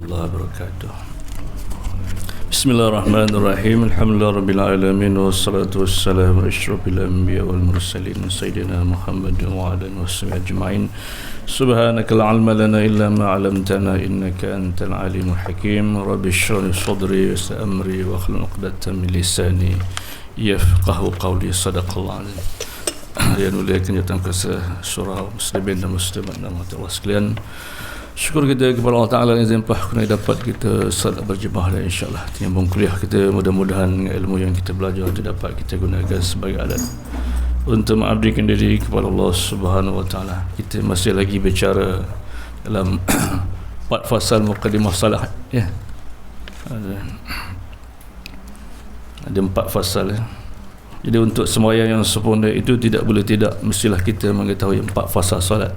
wabarakatuh. Bismillahirrahmanirrahim. Alhamdulillahirabbil alamin wassalatu wassalamu ala asyrafil anbiya wal mursalin sayyidina Muhammadin wa ala alihi washabihi ajmain. Subhanaka la ilma lana illa ma 'allamtana innaka antal alimul hakim. Rabbi shrah li sadri wa yassir amri wa hlul 'uqdatam min lisani yafqahu qawli. Sadaqallahu azim. Yang mulia kenyataan kuasa surah muslimin dan muslimat dan Allah sekalian. Syukur kita kepada Allah Ta'ala yang zempah kena dapat kita salat berjemaah dan insyaAllah menyambung kuliah kita. Mudah-mudahan ilmu yang kita belajar itu dapat kita gunakan sebagai alat untuk mengabdikan diri kepada Allah Subhanahu Wa Ta'ala. Kita masih lagi bicara dalam 4 fasal muqaddimah salat ya. Ada 4 fasal ya. Jadi untuk sembahyang yang sempurna itu tidak boleh tidak mestilah kita mengetahui 4 fasal solat.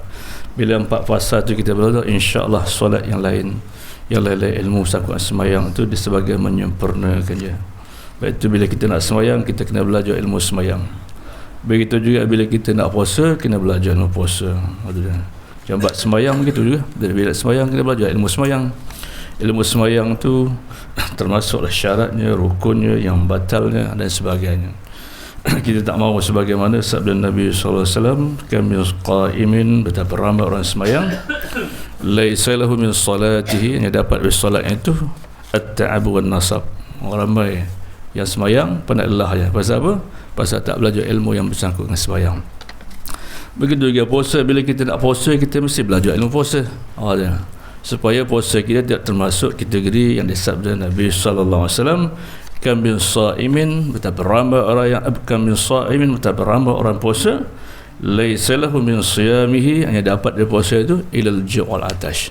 Bila 4 fasal tu kita belajar, insya-Allah solat yang lain ilmu sakut sembahyang itu sebagai menyempurnakannya. Baik itu bila kita nak sembahyang, kita kena belajar ilmu sembahyang. Begitu juga bila kita nak puasa, kena belajar ilmu puasa. Jangan buat sembahyang begitu juga. Bila sembahyang kena belajar ilmu sembahyang. Ilmu sembahyang tu termasuklah syaratnya, rukunnya, yang batalnya dan sebagainya. Kita tak mahu sebagaimana sabda Nabi sallallahu alaihi wasallam, kami qa'imin, betapa ramai orang sembahyang, laisa lahu min salatihi, yang dapat dari solatnya itu at-ta'ab wan nasab. Orang ramai yang sembahyang penat lelah ya. Pasal apa? Pasal tak belajar ilmu yang bersangkut dengan sembahyang. Begitu juga puasa, bila kita nak puasa, kita mesti belajar ilmu puasa. Supaya puasa kita tidak termasuk kategori yang disabda Nabi sallallahu alaihi wasallam, kam bin sha'imin, betapa ramai orang yang kam bin sha'imin, betapa ramai orang puasa, laisa lahu min siyamihi, hanya dapat dari puasa itu ilal ju' wal atash,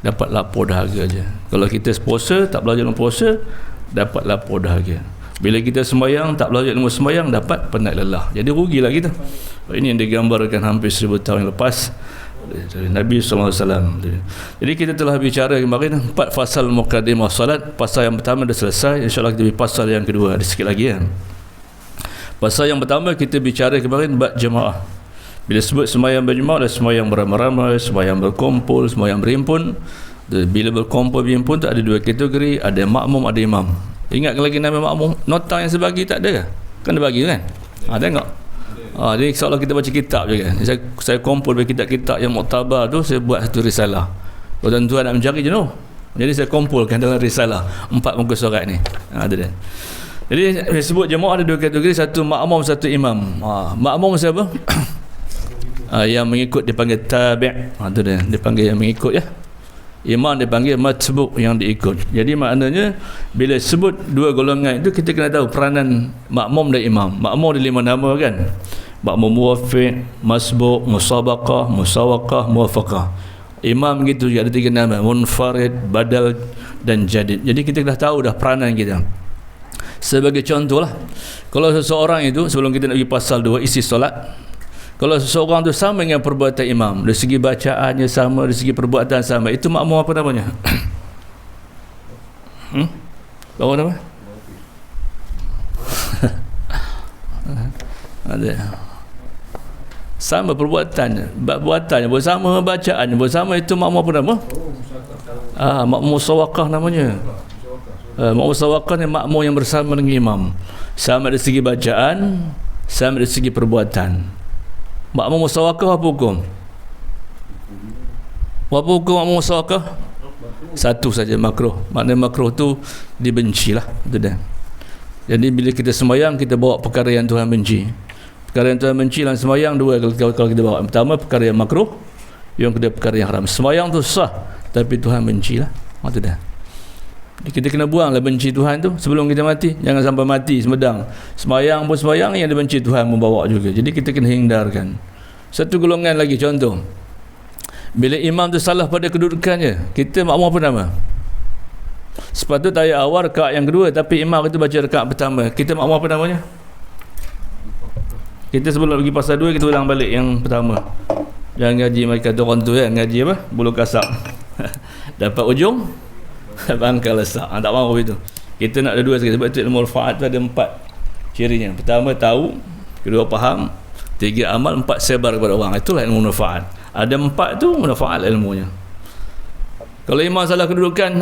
dapat lapar dahaga aja. Kalau kita puasa tak belajar ilmu puasa, dapat lapar dahaga. Bila kita sembahyang tak belajar ilmu sembahyang, dapat penat lelah. Jadi rugilah kita. Ini yang digambarkan hampir 1000 tahun yang lepas dari Nabi sallallahu alaihi wasallam. Jadi kita telah bicara kemarin 4 fasal muqaddimah salat. Pasal yang pertama dah selesai, insya-Allah kita pergi pasal yang kedua, ada sikit lagi kan. Pasal yang pertama kita bicara kemarin bab jemaah. Bila sebut sembahyang berjemaah, ada sembahyang beramai-ramai, sembahyang berkumpul, sembahyang berhimpun. Bila berkumpul berhimpun tu ada 2 kategori, ada makmum, ada imam. Ingat lagi nama makmum, nota yang sebagi tak ada ke? Kan dia bagi kan? Tengok. Jadi insya-Allah kita baca kitab juga. Saya kumpul kitab-kitab yang muktabar tu, saya buat satu risalah. Kalau tuan-tuan nak mencari jenuh, jadi saya kumpulkan dalam risalah 4 muka surat ni. Ada dia. Jadi saya sebut jemaah ada 2 kategori, satu makmum, satu imam. Makmum siapa? Yang mengikut dipanggil tabi'. Tu dia, dipanggil yang mengikut ya. Imam dipanggil matbu', yang diikut. Jadi maknanya bila sebut 2 golongan itu, kita kena tahu peranan makmum dan imam. Makmum ada 5 nama kan. Makmum muwaffiq, masbu', musabaqah, musawaqah, muwafaqah. Imam gitu juga ada 3 nama, munfarid, badal dan jadid. Jadi kita dah tahu dah peranan kita. Sebagai contohlah, kalau seseorang itu, sebelum kita nak pergi pasal 2 isi solat, kalau seseorang tu sama dengan perbuatan imam, dari segi bacaannya sama, dari segi perbuatan sama, itu makmum apa namanya? Apa nama? Ada. Sama perbuatannya, buatannya bersama, bacaannya bersama, itu makmum apa nama? Makmum musawaqah namanya. Makmum musawaqah ni makmum yang bersama dengan imam, sama dari segi bacaan, sama dari segi perbuatan. Makmum musawaqah apa hukum? Apa hukum makmum musawaqah? Satu saja, makruh. Maknanya makruh tu dibenci lah. Itu dah. Jadi bila kita sembahyang, kita bawa perkara yang Tuhan benci. Perkara yang Tuhan benci dalam sembahyang 2 kalau kita bawa. Pertama perkara yang makruh, yang kedua perkara yang haram. Sembahyang tu sah, tapi Tuhan benci lah. Itu dah. Kita kena buanglah benci Tuhan tu sebelum kita mati. Jangan sampai mati semedang. Sembahyang pun sembahyang, yang dibenci Tuhan membawa juga. Jadi kita kena hindarkan. Satu golongan lagi contoh. Bila imam tu salah pada kedudukannya, kita makmum apa nama? Sepatutnya ayat awal rakaat yang kedua, tapi imam itu baca rakaat pertama. Kita makmum apa namanya? Kita sebelum pergi pasal 2, kita ulang balik yang pertama. Jangan ngaji mereka tu orang tu ya, ngaji apa? Bulu kasar. Dapat ujung, bangkal lesak. Tak mahu itu. Kita nak ada 2 sekali. Sebab itu ilmu al-fa'ad tu ada 4 cirinya. Pertama tahu, kedua faham, 3 amal, 4 sebar kepada orang. Itulah ilmu manfaat. Ada 4 tu manfaat ilmunya. Kalau imam salah kedudukan,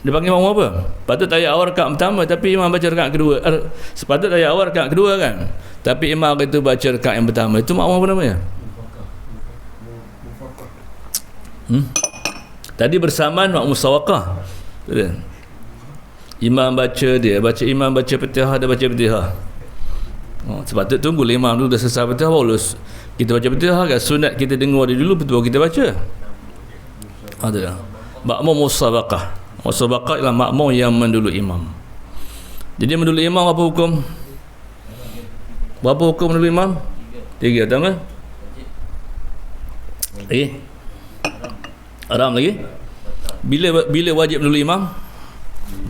dia panggil makmum apa? Patut ayat awal rakaat pertama tapi imam baca rakaat kedua. Sepatut ayat awal rakaat kedua kan, tapi imam itu baca rakaat yang pertama. Itu makmum apa namanya? Tadi bersamaan makmum musawaqah. Imam baca, dia baca, imam baca Fatihah, dia baca Fatihah. Sepatut tunggu imam dulu dah selesai Fatihah baru kita baca Fatihah kan. Sunat kita dengar dia dulu, betul kita baca. Ada makmum musabaqah. Musabaqah ialah makmum yang mendulu imam. Jadi mendulu imam apa hukum? Berapa hukum mendulu imam? 3, tahu kan? Haram lagi. Bila wajib mendulu imam?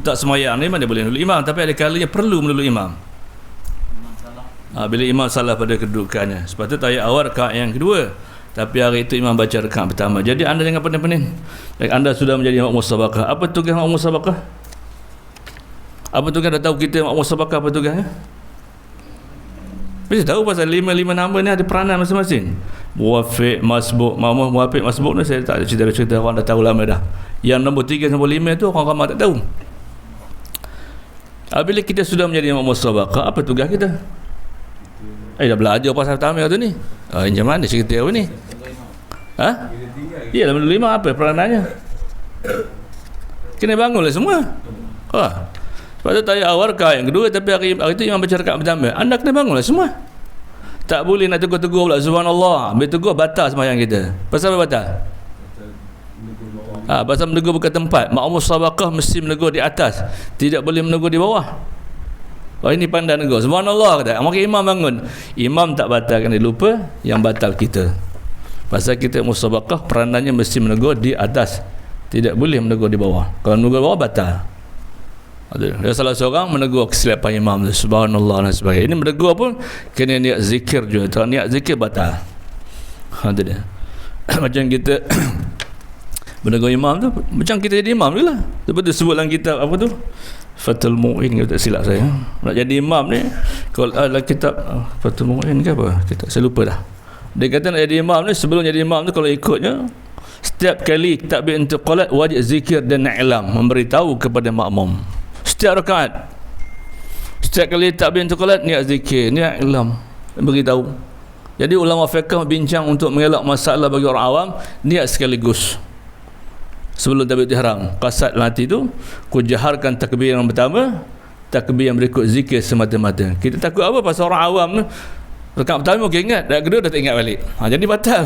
Tak semayang ni mana boleh mendulu imam, tapi ada kalanya perlu mendulu imam. Bila imam salah pada kedudukannya, sepatutnya ayat awal rakaat yang kedua, tapi hari itu imam baca rakaat pertama. Jadi anda jangan pening-pening. Anda sudah menjadi makmum musabaqah. Apa tugas makmum musabaqah? Apa tugas? Dah tahu kita makmum musabaqah apa tugasnya? Mesti tahu pasal 5 nama ni ada peranan masing-masing. Muwafiq, masbuk, makmum muwafiq, masbuk ni saya tak cerita orang dah tahu lama dah. Yang nombor 3 sampai 5 tu orang ramai tak tahu. Bila kita sudah menjadi makmum musabaqah, apa tugas kita? Dah belajar pasal tamir tu ni. Macam mana cerita apa ni? Ya, dalam 5 apa peranannya? Kena bangunlah semua. Sebab tu ayat awal rakaat yang kedua, tapi hari itu imam baca rakaat pertama. Anda kena bangunlah semua. Tak boleh nak tegur-tegur pula subhanallah. Bila tegur batal sembahyang kita. Pasal apa batal? Pasal menegur bukan tempat. Makmum musabaqah mesti menegur di atas, tidak boleh menegur di bawah. Ini pandai negur subhanallah kata. Maka imam bangun. Imam tak batalkan, dia lupa. Yang batal kita. Pasal kita musabaqah peranannya mesti menegur di atas, tidak boleh menegur di bawah. Kalau menegur di bawah batal. Ada salah seorang menegur kesilapan imam tu, subhanallah dan sebagainya. Ini menegur pun kena niat zikir juga. Kalau niat zikir batal. Ada dia. Macam kita menegur imam tu, macam kita jadi imam dulu lah. Lepas tu sebut dalam kitab apa tu, Fathul Mu'in, kalau tak silap saya. Nak jadi imam ni, kalau ada kitab Fathul Mu'in ke apa, saya lupa dah. Dia kata nak jadi imam ni, sebelum jadi imam tu kalau ikutnya, setiap kali takbir intiqalat wajib zikir dan i'lam, memberitahu kepada makmum. Setiap rakaat, setiap kali takbir intiqalat niat zikir, niat i'lam, beritahu. Jadi ulama fiqh bincang untuk mengelak masalah bagi orang awam, niat sekaligus. Sebelum takbir ihram, qasad hati tu, ku jaharkan takbir yang pertama, takbir yang berikut zikir semata-mata. Kita takut apa? Pasal orang awam tu rakaat pertama okey ingat, dah kedua dah tak ingat balik. Jadi batal.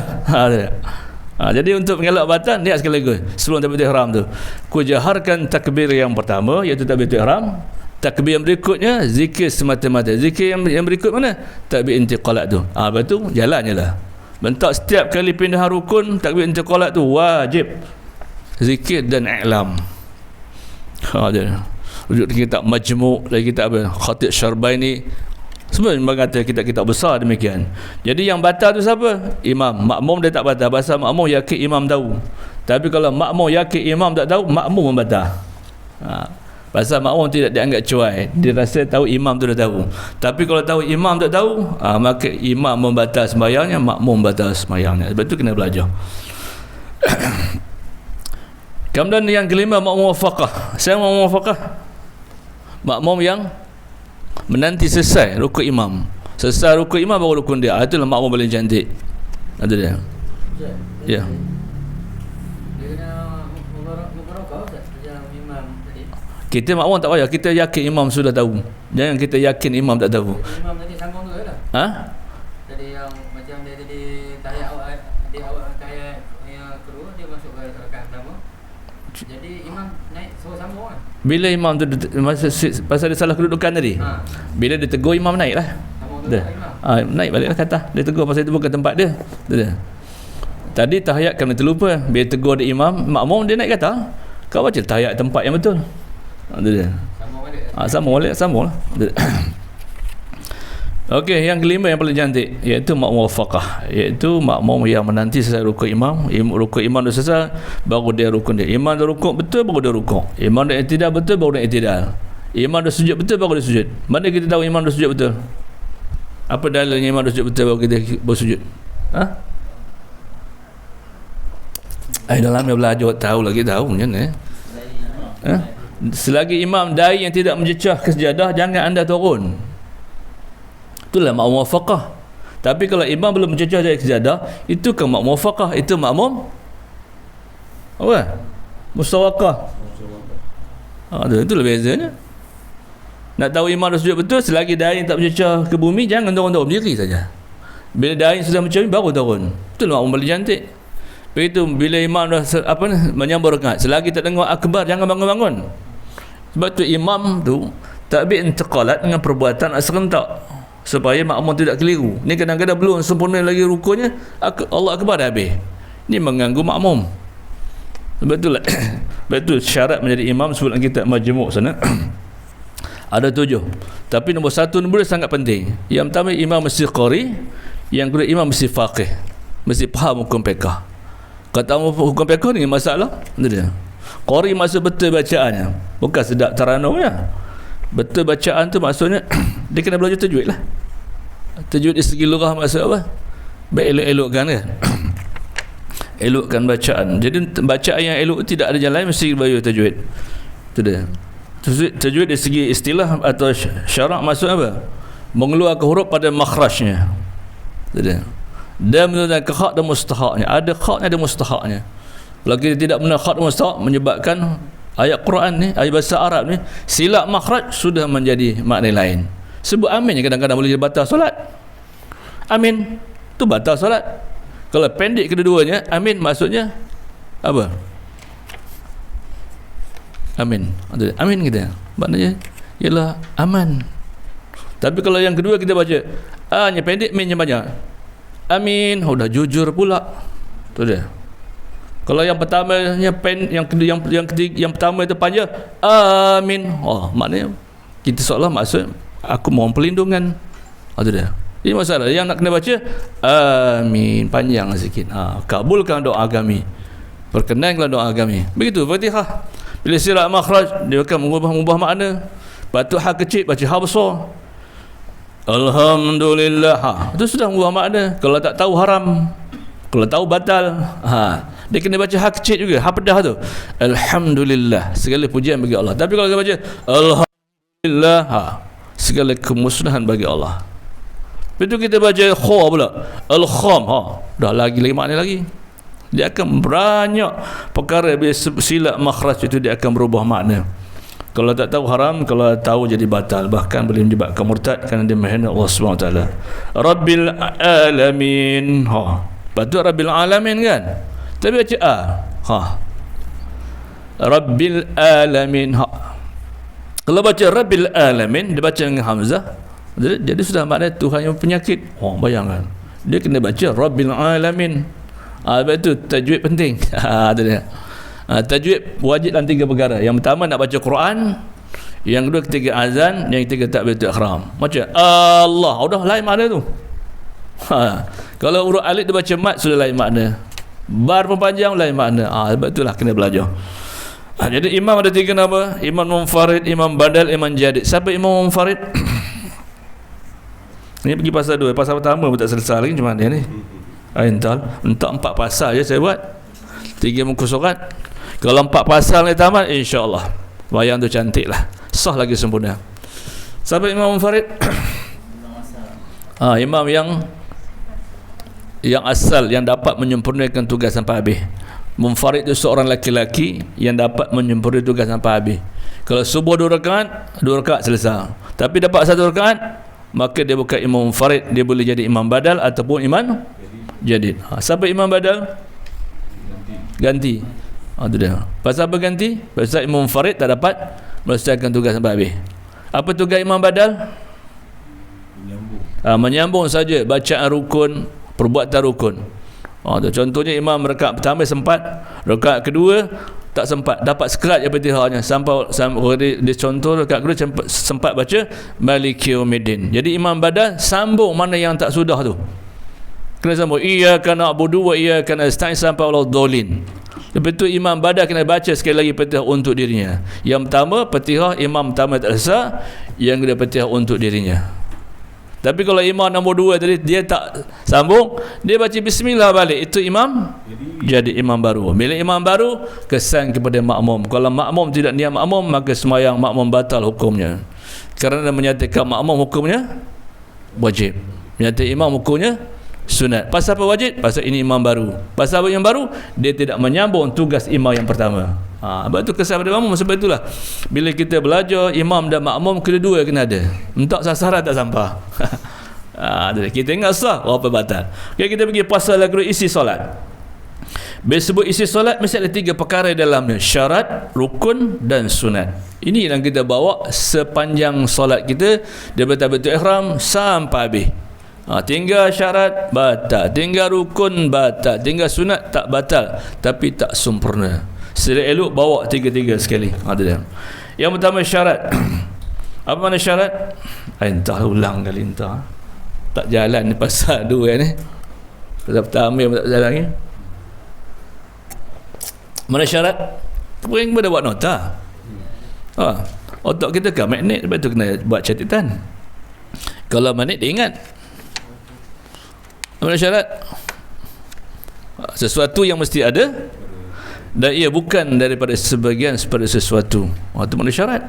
Jadi untuk mengelak batal, niat sekaligus sebelum takbir ihram tu. Ku jaharkan takbir yang pertama iaitu takbir ihram, takbir yang berikutnya zikir semata-mata. Zikir yang berikut mana? Takbir intiqalat tu. Lepas tu jalannya lah. Bentak setiap kali pindah rukun takbir intiqalat tu wajib zikir dan i'lam. Rujuk kitab Majmu', lagi kitab apa? Khatib Syarbaini. Semua memang kata kitab-kitab besar demikian. Jadi yang batal tu siapa? Imam. Makmum dia tak batal. Pasal makmum yakin imam tahu. Tapi kalau makmum yakin imam tak tahu, makmum membatal. Pasal makmum tidak dianggap cuai. Dia rasa tahu imam tu dah tahu. Tapi kalau tahu imam tak tahu, maka imam membatal sembahyangnya, makmum membatal sembahyangnya. Sebab tu kena belajar. Kemudian yang kelima, makmum muwafaqah. Saya makmum muwafaqah, makmum yang menanti selesai rukuk imam. Selesai rukuk imam baru rukun dia. Itulah makmum paling cantik. Ada dia. Ya. Kita makmum tak payah, kita yakin imam sudah tahu. Jangan kita yakin imam tak tahu. Imam tadi sambung tu dah. Tadi yang macam dia tadi tahiyat awal, dia awal tahiyat yang kedua dia masuk ke rakaat pertama. Jadi imam naik suruh sambung kan. Bila imam tu pasal dia salah kedudukan tadi. Bila dia tegur imam naiklah. Naik baliklah kata. Dia tegur pasal itu bukan tempat dia. Tadi tahiyat kerana terlupa. Bila tegur dia imam, makmum dia naik kata. Kau baca tahiyat tempat yang betul. Sambung balik. Sambung lah. Okey, yang kelima yang paling cantik iaitu makmum muwafaqah, iaitu makmum yang menanti selesai rukuk imam. Rukuk imam dah selesai, baru dia rukun dia. Imam dah rukuk betul, baru dia rukuk. Imam dah i'tidal betul, baru dia i'tidal. Imam dah sujud betul, baru dia sujud. Mana kita tahu imam dah sujud betul? Apa dalilnya imam dah sujud betul baru kita bersujud? Dalam dia belajar tahu lagi tahu macam mana. Selagi imam dai yang tidak mencecah ke sejadah, jangan anda turun. Itulah makmum muwafaqah. Tapi kalau imam belum mencecah dari sejadah, itu ke makmum muwafaqah, itu makmum apa? Mustawaqah. Itulah bezanya. Nak tahu imam dah sujud betul, selagi dai tak mencecah ke bumi, jangan turun-turun, berdiri saja. Bila dai sudah mencecah baru turun. Itulah makmum paling cantik. Begitu bila imam dah menyambung rakaat, selagi tak dengar akbar, jangan bangun-bangun. Sebab tu imam tu takbir intiqalat dengan perbuatan serentak supaya makmum tidak keliru. Ni kadang-kadang belum sempurna lagi rukunya, Allah akbar dah habis. Ni mengganggu makmum. Sebab itulah betul syarat menjadi imam sebut dalam kitab Majmu' sana. Ada 7. Tapi nombor 1 nombor sangat penting. Yang pertama, imam mesti qari. Yang kedua, imam mesti faqih, mesti faham hukum fiqh. Kalau tahu hukum fiqh ni masalah, itu dia. Qari maksud betul bacaannya, bukan sedap taranumnya. Betul bacaan tu maksudnya dia kena belajar tajwid lah. Tajwid di segi lugah maksud apa? Baik elok-elokkan kan. Elokkan bacaan. Jadi bacaan yang elok tidak ada jalan lain, mesti belajar tajwid. Itu dia. Tajwid di segi istilah atau syarak maksud apa? Mengeluarkan huruf pada makhrajnya. Itu dia. Dan menunjukkan ke hak dan mustahaknya. Ada haknya, ada mustahaknya. Kalau kita tidak benar hak dan mustahak, menyebabkan ayat Quran ni, ayat bahasa Arab ni, silap makhraj sudah menjadi makna lain. Sebut amin yang kadang-kadang boleh batal solat. Amin tu batal solat. Kalau pendek kedua-duanya, amin maksudnya apa? Amin. Amin kita. Maknanya ialah aman. Tapi kalau yang kedua kita baca A-nya pendek, min-nya banyak. Amin, dah jujur pula. Tu dia. Kalau yang pertamanya yang pertama itu panjang, amin. Maknanya kita seolah maksud aku mohon perlindungan. Tu dia. Ini masalah yang nak kena baca amin panjang sikit. Kabulkan doa kami. Perkenankanlah doa kami. Begitu Fatihah. Bila silap makhraj, dia akan mengubah makna. Batu ha kecil baca ha besar. Alhamdulillah. Itu sudah mengubah makna. Kalau tak tahu haram, kalau tahu batal. Dia kena baca ha kecil juga, ha pedah tu. Alhamdulillah, segala pujian bagi Allah. Tapi kalau dia baca alhamdulillah, segala kemusnahan bagi Allah. Betul kita baca kha pula. Al-kham, dah lagi makna lagi. Dia akan banyak perkara bila silap makhraj itu dia akan berubah makna. Kalau tak tahu haram, kalau tahu jadi batal, bahkan boleh menyebabkan murtad kerana dia menghina Allah SWT. Rabbil alamin. Patut Rabbil alamin kan? Tapi baca Rabbil alamin. Kalau baca Rabbil alamin, dia baca dengan hamzah, jadi sudah makna Tuhan yang penyakit. Bayangkan. Dia kena baca Rabbil alamin. Sebab itu tajwid penting. Itu dia. Tajwid wajib dalam 3 perkara. Yang pertama nak baca Quran, yang kedua ketika azan, yang ketiga takbiratul ihram. Macam Allah, dah lain makna tu. Kalau huruf alif dia baca mat, sudah lain makna. Bar pun panjang, lain makna. Sebab itulah kena belajar. Jadi imam ada 3 nama: imam munfarid, imam badal, imam jadid. Siapa imam munfarid? Ini pergi pasal 2. Pasal pertama pun tak selesai lagi, macam mana ni? Entah 4 pasal je saya buat, 3 muka surat. Kalau 4 pasal ni tamat, insya-Allah wayang tu cantik lah, sah lagi sempurna. Siapa imam munfarid? Imam yang asal, yang dapat menyempurnakan tugas sampai habis. Munfarid itu seorang laki-laki yang dapat menyempurnakan tugas sampai habis. Kalau subuh 2 rakaat selesai. Tapi dapat 1 rakaat, maka dia bukan imam munfarid, dia boleh jadi imam badal ataupun imam jadid. Siapa imam badal? Ganti. Itu dia. Pasal apa ganti? Pasal imam munfarid tak dapat melesaikan tugas sampai habis. Apa tugas imam badal? Menyambung saja bacaan rukun, perbuatan rukun. Contohnya imam rakaat pertama sempat, rakaat kedua tak sempat, dapat sekerat je Fatihahnya sampai dia contoh rakaat kedua sempat baca Maliki Yaumiddin. Jadi imam badal sambung mana yang tak sudah tu. Kena sambung iyyaka na'budu wa iyyaka nasta'in sampai waladhdallin. Lepas tu imam badal kena baca sekali lagi Fatihah untuk dirinya. Yang pertama Fatihah imam pertama tak selesai, yang kedua Fatihah untuk dirinya. Tapi kalau imam nombor 2 tadi dia tak sambung, dia baca bismillah balik, itu imam jadi imam baru. Bila imam baru kesan kepada makmum. Kalau makmum tidak niat makmum, maka sembahyang makmum batal hukumnya. Kerana menyatakan makmum hukumnya wajib, menyatakan imam hukumnya sunat. Pasal apa wajib? Pasal ini imam baru. Pasal apa yang baru? Dia tidak menyambung tugas imam yang pertama. Sebab itu kesan pada makmum. Sebab itulah bila kita belajar, imam dan makmum kedua kena ada. Entak sasaran tak sampah. Kita ingat sah, apa batal. Okay, kita pergi pasal lagu isi solat. Bila sebut isi solat, mesti ada 3 perkara dalamnya: syarat, rukun dan sunat. Ini yang kita bawa sepanjang solat kita, daripada takbiratul ihram sampai habis. Tinggal syarat batal, tinggal rukun batal, tinggal sunat tak batal, tapi tak sempurna. Sedia elok bawa 3-3 sekali. Ada dia. Yang pertama syarat. Apa makna syarat? Entah ulang kali entah. Tak jalan ni pasal 2 ni. Pasal pertama yang tak jalan ni. Mana syarat? Pering pada buat nota. Otak kita kan magnet, sebab tu kena buat catatan. Kalau magnet dia ingat. Mana syarat? Sesuatu yang mesti ada dan ia bukan daripada sebagian pada sesuatu. Itu mana syarat?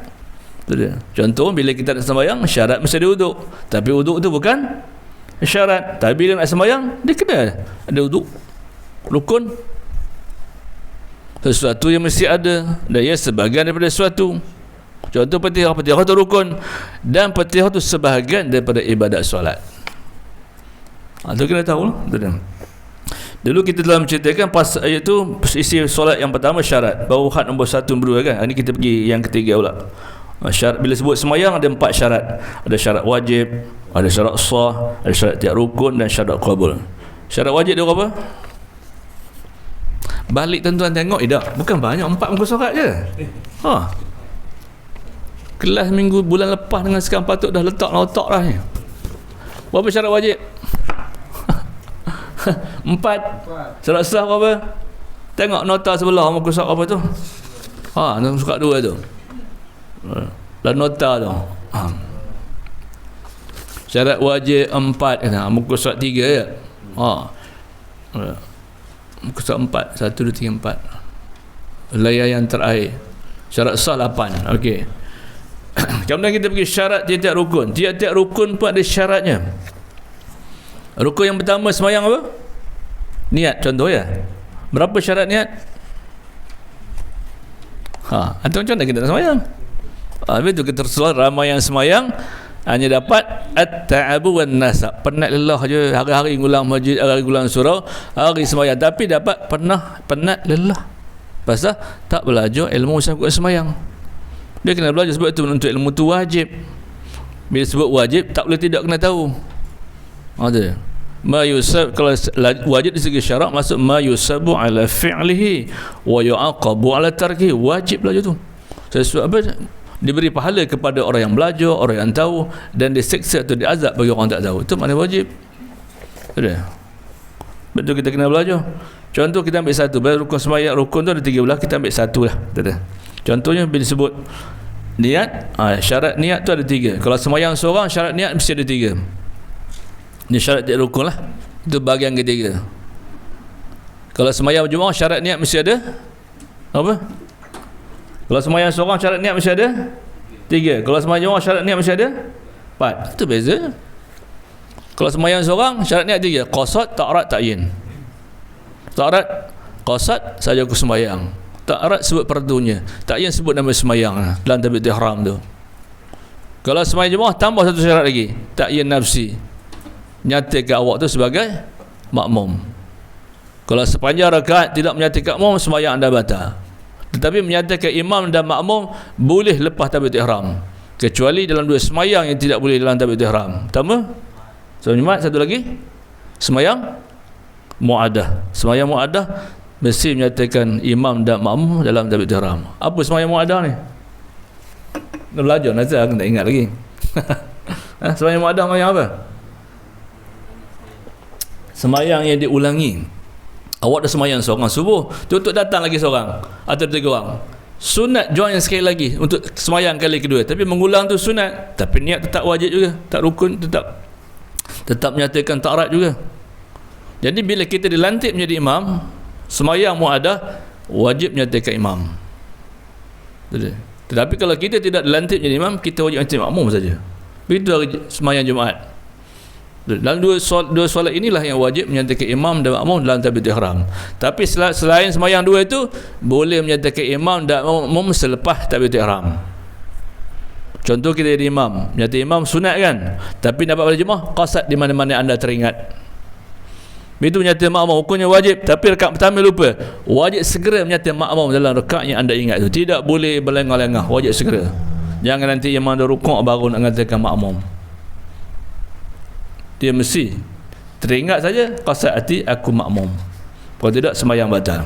Itu dia. Contoh, bila kita nak sembahyang, syarat mesti ada wuduk. Tapi wuduk tu bukan syarat. Tapi bila nak sembahyang, dia kena ada wuduk. Rukun. Sesuatu yang mesti ada dan ia sebahagian daripada sesuatu. Contoh Fatihah. Fatihah tu rukun dan Fatihah tu sebahagian daripada ibadat solat. Itu kena tahu lah. Dulu kita telah menceritakan pas iaitu isi solat yang pertama syarat. Baru had nombor 1 nombor 2 kan. Ini kita pergi yang ketiga pula. Syarat, bila sebut sembahyang ada 4 syarat. Ada syarat wajib, ada syarat sah, ada syarat tiap rukun dan syarat qabul. Syarat wajib dia apa? Balik tuan-tuan tengok, dah bukan banyak, 4 muka surat je. Kelas minggu bulan lepas dengan sekarang patut dah letak otak dah ni. Berapa syarat wajib? 4. Syarat sah berapa? Tengok nota sebelah muka surat apa tu? Muka surat 2 tu. Dan nota tu. Syarat wajib 4 kata, muka surat 3 je. Muka surat 4, 1 2 3 4. Layar yang terakhir. Syarat sah 8. Okey. Kemudian kita pergi syarat tiap-tiap rukun. Tiap-tiap rukun pun ada syaratnya. Rukun yang pertama sembahyang apa? Niat, contoh ya. Berapa syarat niat? Macam mana kita nak sembahyang? Habis tu kita tersual ramai yang sembahyang hanya dapat at-ta'abu wan nasab. Penat lelah je, hari-hari ngulang masjid, hari-hari ngulang surau, hari sembahyang, tapi dapat penat lelah. Pasal tak belajar ilmu sabuk sembahyang. Dia kena belajar, sebab itu menuntut ilmu tu wajib. Bila sebut wajib, tak boleh tidak kena tahu. Ada ma yusab, kalau wajib di segi syarak maksud ma yusabu ala fi'lihi wa yu'aqabu ala tarkihi. Wajib belajar tu. Sesuatu apa? Diberi pahala kepada orang yang belajar, orang yang tahu, dan disiksa atau diazab bagi orang tak tahu. Itu makna wajib. Sudah. Betul, kita kena belajar. Contoh kita ambil satu, rukun sembahyang, rukun tu ada 3 belah, kita ambil satu lah. Contohnya bila sebut niat, syarat niat tu ada 3. Kalau sembahyang seorang, syarat niat mesti ada 3. Ini syarat tiap rukun lah. Itu bahagian ketiga. Kalau sembahyang berjemaah, syarat niat mesti ada apa? Kalau sembahyang seorang, syarat niat mesti ada 3. Kalau sembahyang jemaah, syarat niat mesti ada 4. Itu beza. Kalau sembahyang seorang, syarat niat 3. Qasad, ta'arat, ta'yin. Ta'arat, qasad saja aku sembahyang. Ta'arat sebut perdunya. Ta'yin sebut nama sembahyang dalam takbiratul ihram tu. Kalau sembahyang jemaah, tambah satu syarat lagi. Ta'yin nafsi. Nyatakan awak tu sebagai makmum. Kalau sepanjang rakaat tidak menyatakan makmum, sembahyang anda batal. Tetapi menyatakan imam dan makmum boleh lepas takbiratul ihram, kecuali dalam 2 sembahyang yang tidak boleh dalam takbiratul ihram. Pertama sembahyang Jumaat, satu lagi sembahyang muaddah. Sembahyang muaddah mesti menyatakan imam dan makmum dalam takbiratul ihram. Apa sembahyang muaddah ni? Nak belajar nanti aku tak ingat lagi. Sembahyang muaddah sembahyang apa? Sembahyang yang diulangi. Awak dah sembahyang seorang subuh, tutup datang lagi seorang atau 3 orang. Sunat join sekali lagi untuk sembahyang kali kedua. Tapi mengulang tu sunat, tapi niat tetap wajib juga, tak rukun tetap. tetap menyatakan takrad juga. Jadi bila kita dilantik menjadi imam, sembahyang muaddah wajib menyatakan imam. Tetapi kalau kita tidak dilantik menjadi imam, kita wajib menyatakan makmum saja. Begitu sembahyang Jumaat. Dalam dua solat inilah yang wajib menyatakan imam dan makmum dalam takbiratul ihram. Tapi selain sembahyang dua itu, boleh menyatakan imam dan makmum selepas takbiratul ihram. Contoh kita jadi imam, menyatakan imam sunat kan, tapi dapat pada jemaah qasad di mana-mana anda teringat. Begitu menyatakan makmum, hukumnya wajib, tapi rakaat pertama lupa, wajib segera menyatakan makmum dalam rakaat yang anda ingat itu. Tidak boleh berlengah-lengah, wajib segera. Jangan nanti imam dah rukuk baru nak mengatakan makmum. Dia mesti teringat saja, qasad hati aku makmum. Kalau tidak sembahyang batal.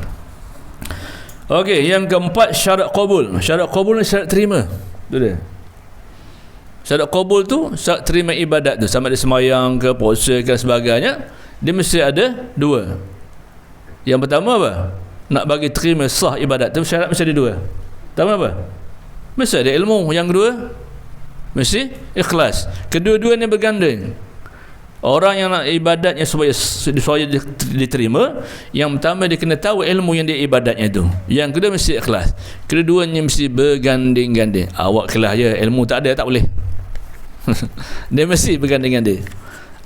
Okey, yang keempat syarat qabul. Syarat qabul ni syarat terima. Tu dia. Syarat qabul tu syarat terima ibadat tu, sama ada sembahyang ke puasa ke sebagainya, dia mesti ada dua. Yang pertama apa? Nak bagi terima sah ibadat tu syarat mesti ada dua. Pertama apa? Mesti ada ilmu. Yang kedua mesti ikhlas. Kedua-dua ni berganding. Orang yang nak ibadatnya supaya diterima, yang pertama dia kena tahu ilmu yang dia ibadatnya itu. Yang kedua mesti ikhlas. Keduanya mesti berganding-ganding. Awak ikhlas je, ilmu tak ada, tak boleh. Dia mesti berganding-ganding.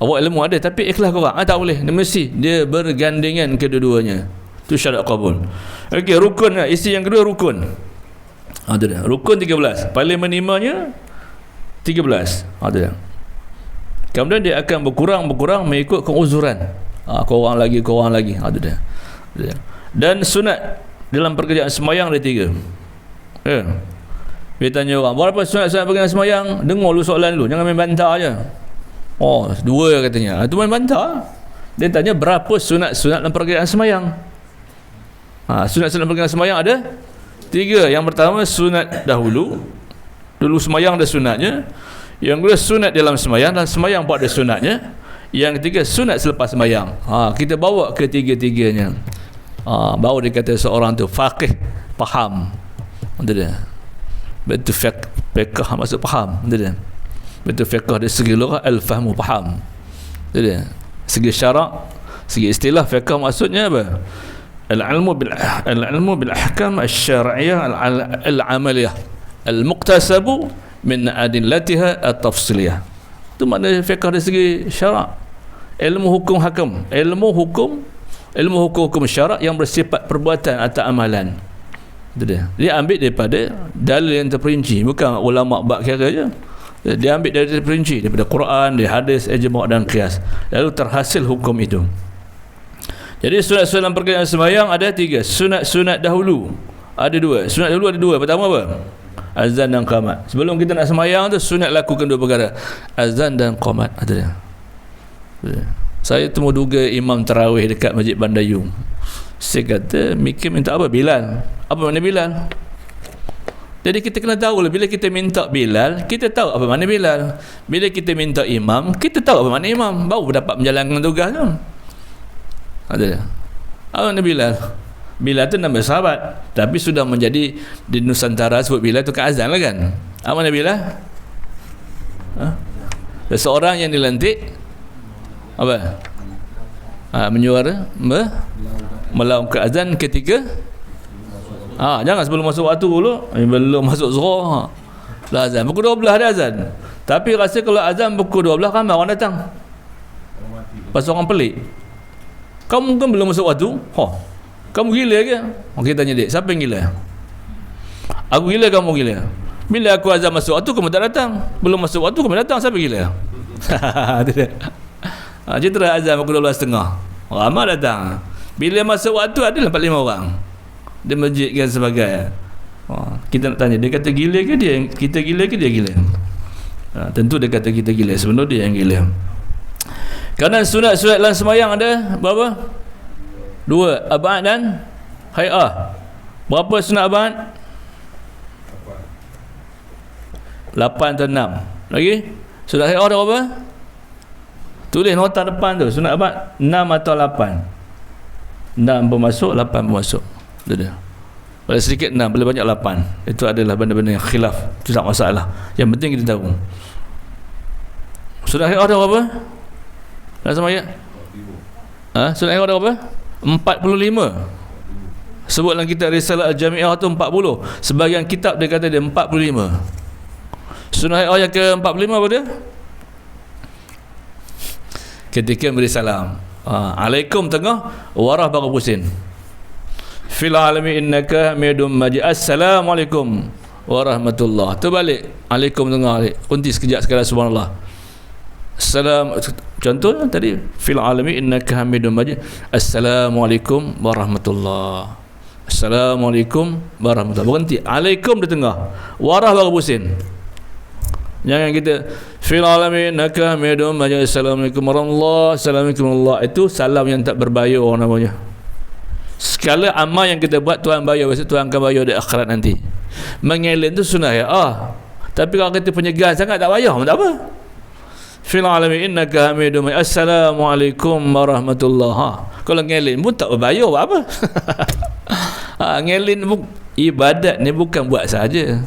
Awak ilmu ada tapi ikhlas korang, tak boleh. Dia mesti dia bergandingan kedua-duanya. Itu syarat qabul. Okey, rukun. Isi yang kedua rukun. Ada dah. Rukun 13. Paling minimanya 13. Ada dah. Kemudian dia akan berkurang mengikut keuzuran. Korang lagi. Ada dah. Dan sunat dalam pekerjaan sembahyang ada 3. Dia tanya orang, berapa sunat-sunat pekerjaan sembahyang? Dengar dulu soalan dulu, jangan main bantah aja. 2 katanya. Itu main bantah. Dia tanya berapa sunat-sunat dalam pekerjaan sembahyang? Sunat-sunat pekerjaan sembahyang ada 3. Yang pertama sunat dahulu sembahyang ada sunatnya. Yang kedua sunat dalam sembahyang, dan sembahyang pun ada sunatnya. Yang ketiga sunat selepas sembahyang. Kita bawa ketiga-tiganya. Baru dia kata seorang tu faqih, faham. Betul dia. Betul fiqh maksud faham. Betul dia. Betul fiqh dari segi lughah, al-fahmu faham. Betul dia. Segi syarak, segi istilah fiqh maksudnya apa? Al-ilmu bil ahkam asy-syar'iyyah al-amaliyah al-muqtasabu min adillatiha at-tafsiliyah. Itu makna fiqh dari segi syarak. Ilmu hukum hakam, ilmu hukum syarak yang bersifat perbuatan atau amalan. Itu dia ambil daripada dalil yang terperinci, bukan ulama bab kira je. Dia ambil dari terperinci daripada Quran, dari hadis, ijma' dan qiyas. Lalu terhasil hukum itu. Jadi sunat-sunat dalam pekerjaan sembahyang ada 3. Sunat dahulu ada 2. Sunat dahulu ada 2. Pertama apa? Azan dan qamat. Sebelum kita nak sembahyang tu sunat lakukan 2 perkara, azan dan qamat. Ada dia. Saya temu duga imam tarawih dekat Masjid Bandayung. Saya kata mikir minta apa? Bilal. Apa makna Bilal? Jadi kita kena tahu lah, bila kita minta Bilal, kita tahu apa makna Bilal. Bila kita minta imam, kita tahu apa makna imam, baru dapat menjalankan tugas tu. Ada dia. Apa makna Bilal? Bilal tu nama sahabat, tapi sudah menjadi di Nusantara sebut Bilal tu ke azan lah kan. Apa makna Bilal? Seseorang yang dilantik apa? Menyuara melaung ke azan ketika jangan sebelum masuk waktu dulu, belum masuk zuhur lah azan. Pukul 12 ada azan. Tapi rasa kalau azan pukul 12 ramai orang datang. Pasal orang pelik. Kamu kan belum masuk waktu? Kamu gila ke? Kita tanya dia, siapa yang gila? Aku gila, kamu gila. Bila aku azan masuk waktu, kamu tak datang. Belum masuk waktu, kamu datang, siapa gila? Citra azan pukul 12.30, ramai datang. Bila masuk waktu, ada 45 orang di masjid dan sebagainya. Kita nak tanya, dia kata gila ke dia? Kita gila ke dia gila? Tentu dia kata kita gila, sebenarnya dia yang gila. Kerana sunat-sunat dalam sembahyang ada berapa? 2, abad dan hay'ah. Berapa sunat abad? 8 atau 6. Lagi? Sunat hay'ah ada berapa? Tulis nota depan tu, sunat abad 6 atau 8. 6 bermasuk, 8 bermasuk. Dia. Boleh sedikit 6, boleh banyak 8. Itu adalah benda-benda yang khilaf, itu tak masalah. Yang penting kita tahu. Sunat hay'ah ada berapa? Dah semayang? Sunat haid berapa? 45. Sebut dalam kitab Risalah Al-Jami'ah tu 40. Sebahagian kitab dia kata dia 45. Sunat haid yang ke-45 apa dia? Ketika beri salam. Alaikum tengah, warah baru pusing. Fil alami innaka hamidum majid. Assalamualaikum warahmatullah. Tu balik. Alaikum tengah balik. Kunti sekejap sekali subhanallah. Salam, contoh tadi fil alami innaka hamidum majid. Assalamualaikum warahmatullah. Assalamualaikum warahmatullah. Berhenti. Alaikum di tengah. Warah baru pusing. Jangan kita fil alamin innaka hamidum majid. Assalamualaikum warahmatullahi. Assalamualaikum warahmatullahi. Itu salam yang tak berbayar namanya. Segala amal yang kita buat Tuhan bayar, biasa Tuhan akan bayar di akhirat nanti. Mengelin tu sunnah ya. Tapi kalau kita penyegan sangat tak bayar, tak apa. Fil alamin innaka hamidum majid. Assalamualaikum warahmatullahi. Kalau ngelin pun tak berbayar apa. Ngelin ibadat ni bukan buat saja.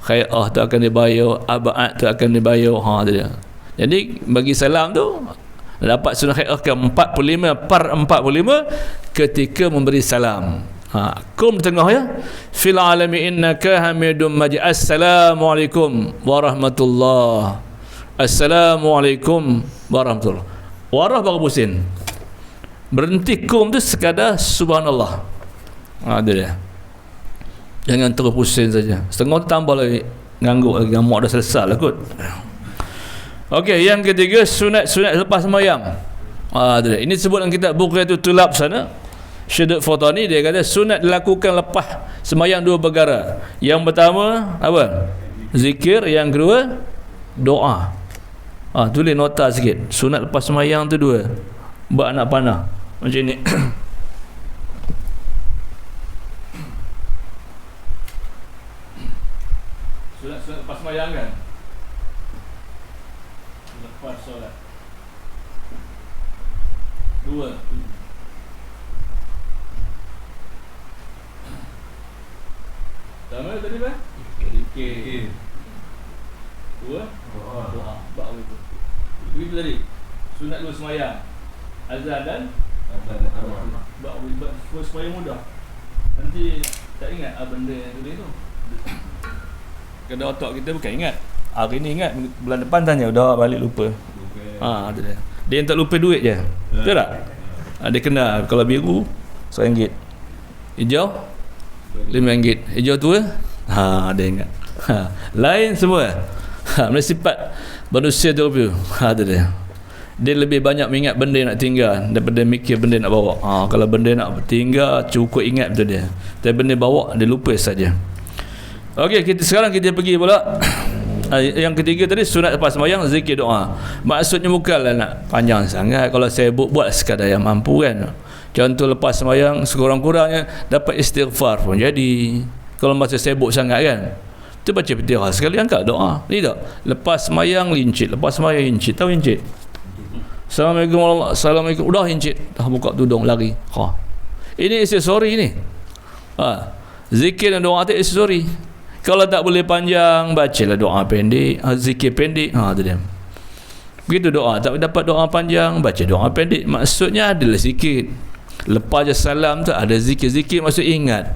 Khai'ah tu akan dibayar, abad tu akan dibayar. Tu dia. Jadi bagi salam tu dapat sunnah khai'ah ke-45 par 45 ketika memberi salam. Kum di tengah ya. Fil alami innaka hamidum majid. Assalamualaikum warahmatullah. Assalamualaikum warahmatullah. Warah baru pusing. Berhenti kum tu sekadar subhanallah. Ada dia. Jangan terus pusing saja. Setengah tu tambah lagi, ngangguk lagi, ngamak dah selesai lah kot. Okey, yang ketiga sunat lepas sembahyang. Ini sebut dalam kitab Bughyatul Tulab sana. Syeduk Fatani dia kata sunat dilakukan lepas sembahyang dua perkara. Yang pertama apa? Zikir, yang kedua doa. Tulis nota sikit. Sunat lepas sembahyang tu dua. Buat anak panah. Macam ni. Sunat lepas sembahyang kan? Lepas solat. Dua. Pertama tadi apa? Zikir. Dua. Doa. Baik itu. Itu tadi. Sunat dua sembahyang. Azan dan baik supaya mudah. Nanti tak ingat benda yang tadi tu. Kena otak kita bukan ingat. Hari ni ingat, bulan depan tanya dah balik lupa. Tu dia. Dia yang tak lupa duit je. Betul tak? Dia kena kalau biru RM1. Hijau RM5. Hijau tua dia ingat. Lain semua. Mana sifat manusia tu tu dia. Dia lebih banyak mengingat benda yang nak tinggal daripada mikir benda yang nak bawa. Kalau benda nak tinggal cukup ingat betul dia. Tapi benda bawa dia lupa saja. Okey, sekarang kita pergi pula. Yang ketiga tadi sunat lepas sembahyang zikir doa. Maksudnya bukanlah nak panjang sangat. Kalau saya buat sekadar yang mampu kan. Contoh lepas sembahyang sekurang-kurangnya dapat istighfar pun jadi. Kalau masa sibuk sangat kan, tu baca Fatihah sekali angkat doa. Tidak. Lepas sembahyang lincit, lepas sembahyang lincit. Tahu lincit? Assalamualaikum warahmatullahi wabarakatuh. Assalamualaikum. Udah lincit, dah buka tudung lari. Ini aksesori ni. Zikir dan doa tu aksesori. Kalau tak boleh panjang, bacalah doa pendek, zikir pendek. Tu dia. Begitu doa, tak dapat doa panjang, baca doa pendek. Maksudnya adalah sikit. Lepas je salam tu ada zikir-zikir, maksud ingat.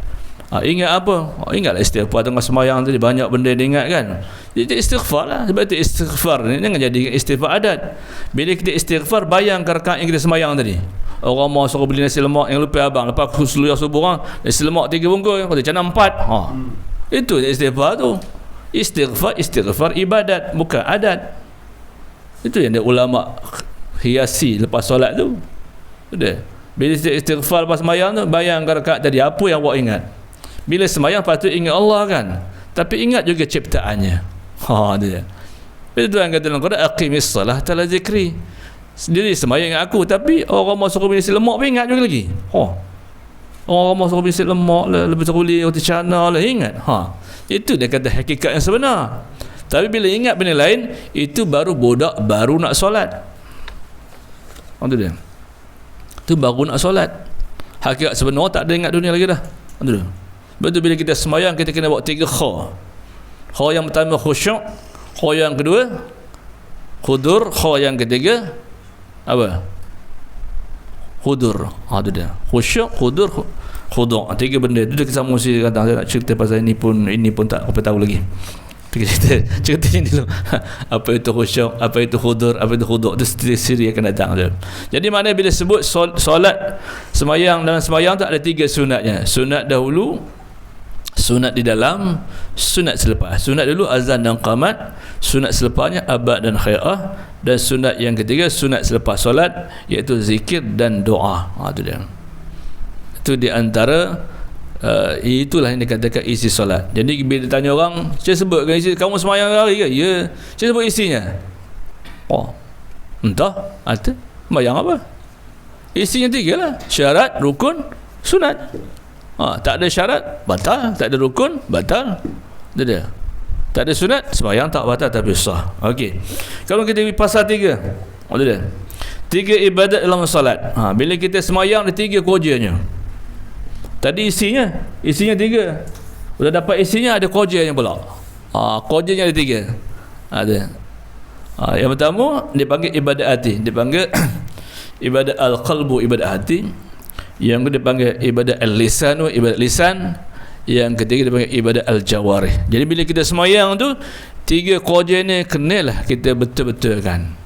Ingat apa? Ingatlah istighfar tengah sembahyang tadi, banyak benda dia ingat kan. Jadi istighfar lah. Sebab itu istighfar ni jangan jadi istighfar adat. Bila kita istighfar, bayang rakaat yang kita sembahyang tadi. Orang mau suruh beli nasi lemak yang lupa abang, lepas khuslu yang subuh nasi lemak 3 bungkus, kata cana 4. Itu istighfar tu. Istighfar ibadat, bukan adat. Itu yang dia ulama hiasi lepas solat tu. Sudah. Bila istighfar lepas sembahyang tu, bayang rakaat tadi apa yang awak ingat. Bila sembahyang patut ingat Allah kan, tapi ingat juga ciptaannya. Dia. Bila Tuhan kata dalam Quran, aqimis salah ala zikri. Sendiri sembahyang ingat aku, tapi orang mau suruh beli nasi lemak pun ingat juga lagi. Orang mau suruh beli nasi lemak lah, lebih suruh beli roti canai lah, ingat. Itu dia kata hakikat yang sebenar. Tapi bila ingat benda lain, itu baru bodak baru nak solat. Itu dia. Itu baru nak solat. Hakikat sebenar tak ada ingat dunia lagi dah. Itu dia. Betul, bila kita sembahyang kita kena bawa 3 kha. Kha yang pertama khusyuk, kha yang kedua khudur, kha yang ketiga Apa? Hudur. Itu dia. Khusyuk, hudur, khudu'. 3 benda itu dia sama mesti kata. Saya nak cerita pasal ini pun tak apa tahu lagi. Cerita ini dulu. Apa itu khusyuk, apa itu hudur, apa itu khudu'. Itu siri akan datang. Jadi mana bila sebut solat, semayang, dalam semayang tak ada 3 sunatnya. Sunat dahulu, sunat di dalam, sunat selepas. Sunat dulu azan dan qamat, sunat selepasnya abad dan khai'ah, dan sunat yang ketiga sunat selepas solat, iaitu zikir dan doa. Itu dia. Itu di antara itulah yang dikatakan isi solat. Jadi bila ditanya orang, saya sebutkan isi, kamu semayang hari ke? Ya, saya sebut isinya. Oh, entah, ada semayang apa? Isinya 3 lah, syarat, rukun, sunat. Tak ada syarat, batal. Tak ada rukun, batal. Itu dia. Tak ada sunat, sembahyang tak batal tapi sah. Okey. Kalau kita pergi pasal 3, itu dia. 3 ibadat dalam solat. Bila kita sembahyang ada 3 kojanya. Tadi isinya 3. Sudah dapat isinya, ada kojanya pula. Kojanya ada 3. Ada. Yang pertama dipanggil ibadat hati, dipanggil ibadat al-qalbu, ibadat hati. Yang kedua dipanggil ibadat al-lisanu, ibadat lisan. Yang ketiga dipanggil ibadat al-jawarih. Jadi bila kita semayang tu 3 koja ni kenalah kita betul-betulkan.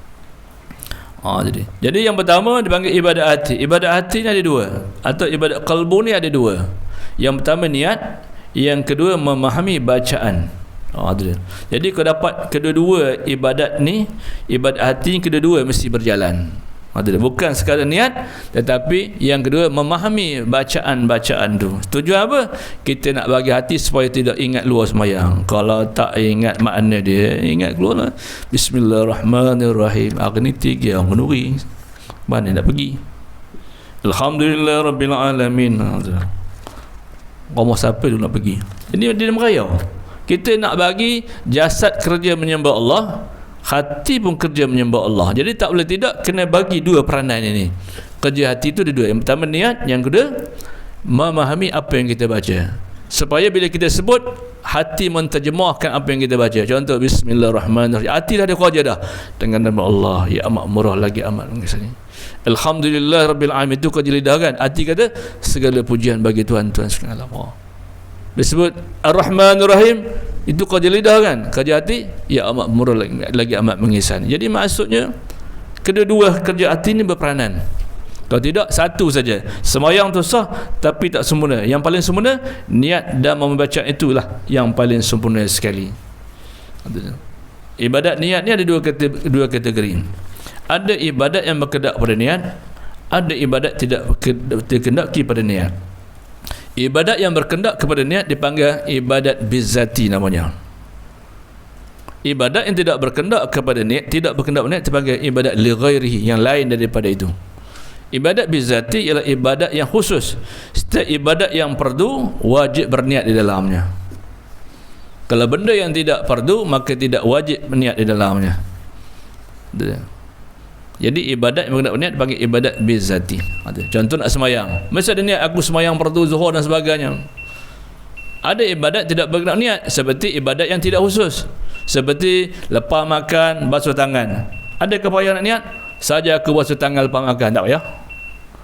Jadi yang pertama dipanggil ibadat hati. Ibadat hati ni ada 2, atau ibadat qalbu ni ada 2. Yang pertama niat, yang kedua memahami bacaan. Jadi kalau dapat kedua-dua ibadat ni, ibadat hati kedua-dua mesti berjalan. Bukan sekadar niat, tetapi yang kedua memahami bacaan-bacaan tu. Tujuan apa? Kita nak bagi hati supaya tidak ingat luar sembahyang. Kalau tak ingat makna dia, ingat keluar lah. Bismillahirrahmanirrahim. Ni 3 orang menuri. Mana nak pergi? Alhamdulillah Rabbil Alamin. Ngomong siapa tu nak pergi? Ini dia merayau. Kita nak bagi jasad kerja menyembah Allah, hati pun kerja menyembah Allah. Jadi tak boleh tidak, kena bagi 2 peranan ini. Kerja hati itu ada 2. Yang pertama niat, yang kedua memahami apa yang kita baca. Supaya bila kita sebut, hati menterjemahkan apa yang kita baca. Contoh Bismillahirrahmanirrahim. Hati dah ada kerja dah. Dengan nama Allah, ya amat murah lagi amat mengesani. Alhamdulillah Rabbil Alamin, itu kerja lidah kan. Hati kata segala pujian bagi Tuhan segala Allah. Disebut Ar-Rahmanir-Rahim, itu kerja lidah kan. Kerja hati, ya amat murah lagi amat mengisani. Jadi maksudnya kedua-dua kerja hati ni berperanan. Kalau tidak, satu saja. Semayang tu sah tapi tak sempurna. Yang paling sempurna niat dan membaca, itulah yang paling sempurna sekali. Ibadat niat ni ada 2 kategori. Ada ibadat yang berkendak pada niat, ada ibadat tidak berkendak pada niat. Ibadat yang berkendak kepada niat dipanggil ibadat bizzati namanya. Ibadat yang tidak berkendak kepada niat, tidak berkendak pada niat, dipanggil ibadat li ghairihi, yang lain daripada itu. Ibadat bizzati ialah ibadat yang khusus. Setiap ibadat yang fardu wajib berniat di dalamnya. Kalau benda yang tidak fardu, maka tidak wajib berniat di dalamnya. Jadi ibadat yang berkendak niat dipanggil ibadat bizzati. Contoh nak semayang, mesti ada niat, aku semayang fardu zuhur dan sebagainya. Ada ibadat tidak berkendak niat, seperti ibadat yang tidak khusus, seperti lepas makan basuh tangan. Ada payah nak niat? Saja aku basuh tangan lepas makan, tak payah.